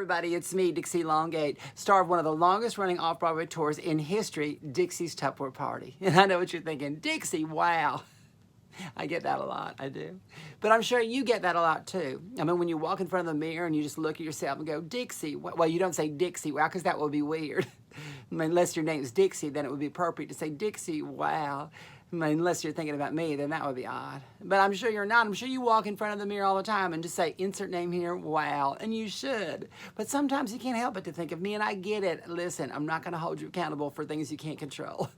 everybody, it's me, Dixie Longate, star of one of the longest running off-Broadway tours in history, Dixie's Tupperware Party. And I know what you're thinking, Dixie, wow. I get that a lot, I do. But I'm sure you get that a lot too. I mean, when you walk in front of the mirror and you just look at yourself and go, Dixie, well, you don't say Dixie, wow, because that would be weird. I mean, unless your name's Dixie, then it would be appropriate to say Dixie, wow. I mean, unless you're thinking about me, then that would be odd. But I'm sure you're not. I'm sure you walk in front of the mirror all the time and just say, insert name here, wow, and you should. But sometimes you can't help but to think of me, and I get it. Listen, I'm not going to hold you accountable for things you can't control.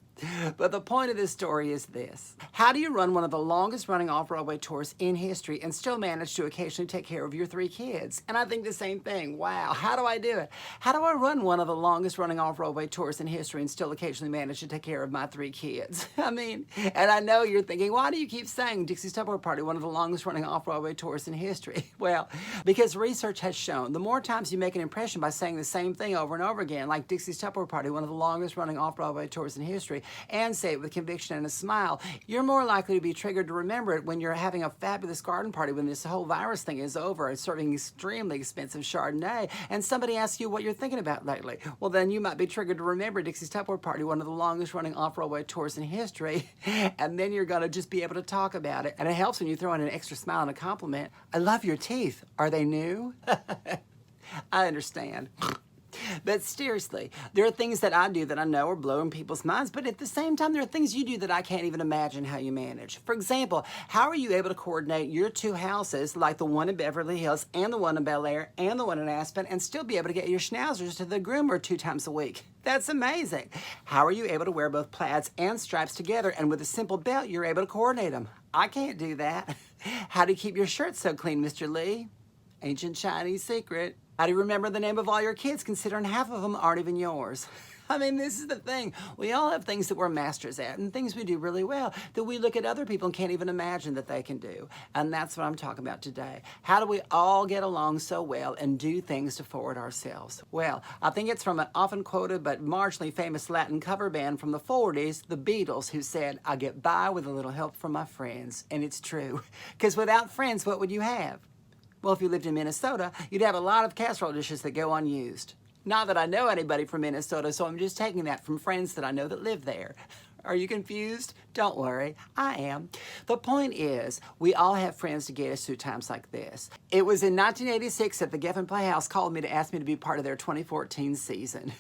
But the point of this story is this. How do you run one of the longest running off-Broadway tours in history and still manage to occasionally take care of your 3 kids? And I think the same thing. Wow, how do I do it? How do I run one of the longest running off-Broadway tours in history and still occasionally manage to take care of my 3 kids? I mean, and I know you're thinking, why do you keep saying Dixie's Tupperware Party, one of the longest running off-Broadway tours in history? Well, because research has shown the more times you make an impression by saying the same thing over and over again, like Dixie's Tupperware Party, one of the longest running off-Broadway tours in history, and say it with conviction and a smile, you're more likely to be triggered to remember it when you're having a fabulous garden party when this whole virus thing is over and serving extremely expensive Chardonnay, and somebody asks you what you're thinking about lately. Well, then you might be triggered to remember Dixie's Tupperware Party, one of the longest running off-Broadway tours in history, and then you're going to just be able to talk about it. And it helps when you throw in an extra smile and a compliment. I love your teeth. Are they new? I understand. But seriously, there are things that I do that I know are blowing people's minds, but at the same time, there are things you do that I can't even imagine how you manage. For example, how are you able to coordinate your 2 houses, like the one in Beverly Hills and the one in Bel Air and the one in Aspen, and still be able to get your schnauzers to the groomer 2 times a week? That's amazing. How are you able to wear both plaids and stripes together, and with a simple belt, you're able to coordinate them? I can't do that. How do you keep your shirts so clean, Mr. Lee? Ancient Chinese secret. How do you remember the name of all your kids, considering half of them aren't even yours? I mean, this is the thing. We all have things that we're masters at and things we do really well that we look at other people and can't even imagine that they can do. And that's what I'm talking about today. How do we all get along so well and do things to forward ourselves? Well, I think it's from an often quoted but marginally famous Latin cover band from the 40s, the Beatles, who said, I get by with a little help from my friends. And it's true. Because without friends, what would you have? Well, if you lived in Minnesota, you'd have a lot of casserole dishes that go unused. Not that I know anybody from Minnesota, so I'm just taking that from friends that I know that live there. Are you confused? Don't worry, I am. The point is, we all have friends to get us through times like this. It was in 1986 that the Geffen Playhouse called me to ask me to be part of their 2014 season.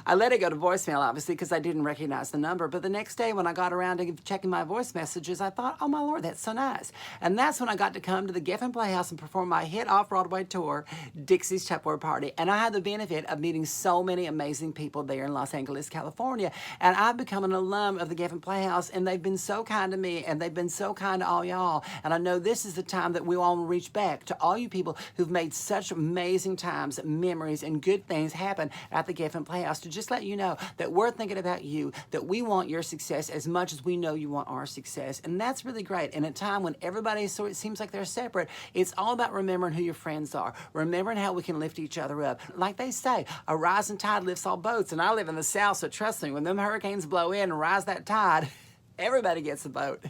I let it go to voicemail, obviously, because I didn't recognize the number. But the next day, when I got around to checking my voice messages, I thought, oh, my Lord, that's so nice. And that's when I got to come to the Geffen Playhouse and perform my hit off-Broadway tour, Dixie's Tupperware Party. And I had the benefit of meeting so many amazing people there in Los Angeles, California. And I've become an alum of the Geffen Playhouse, and they've been so kind to me, and they've been so kind to all y'all. And I know this is the time that we all reach back to all you people who've made such amazing times, memories, and good things happen at the Geffen Playhouse, to just let you know that we're thinking about you, that we want your success as much as we know you want our success. And that's really great. And at a time when everybody so it seems like they're separate, it's all about remembering who your friends are, remembering how we can lift each other up. Like they say, a rising tide lifts all boats. And I live in the South, so trust me, when them hurricanes blow in and rise that tide, everybody gets a boat.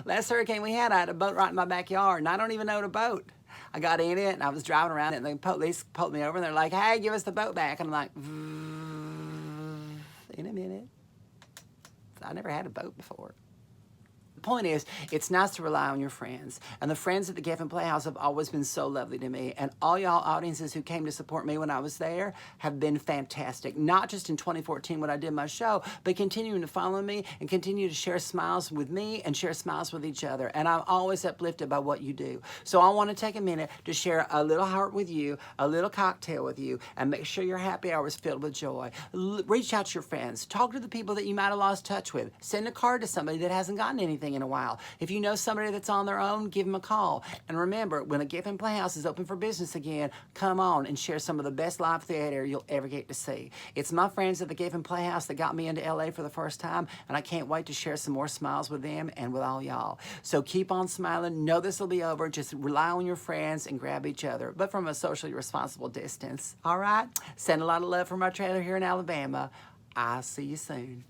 Last hurricane we had, I had a boat right in my backyard, and I don't even own a boat. I got in it, and I was driving around it, and the police pulled me over, and they're like, hey, give us the boat back. And I'm like, in a minute. I never had a boat before. The point is, it's nice to rely on your friends. And the friends at the Geffen Playhouse have always been so lovely to me. And all y'all audiences who came to support me when I was there have been fantastic. Not just in 2014 when I did my show, but continuing to follow me and continue to share smiles with me and share smiles with each other. And I'm always uplifted by what you do. So I want to take a minute to share a little heart with you, a little cocktail with you, and make sure your happy hour is filled with joy. Reach out to your friends. Talk to the people that you might have lost touch with. Send a card to somebody that hasn't gotten anything in a while. If you know somebody that's on their own, give them a call. And remember, when a Geffen Playhouse is open for business again, come on and share some of the best live theater you'll ever get to see. It's my friends at the Geffen Playhouse that got me into LA for the first time, and I can't wait to share some more smiles with them and with all y'all. So keep on smiling. Know this will be over. Just rely on your friends and grab each other, but from a socially responsible distance. All right? Send a lot of love from our trailer here in Alabama. I'll see you soon.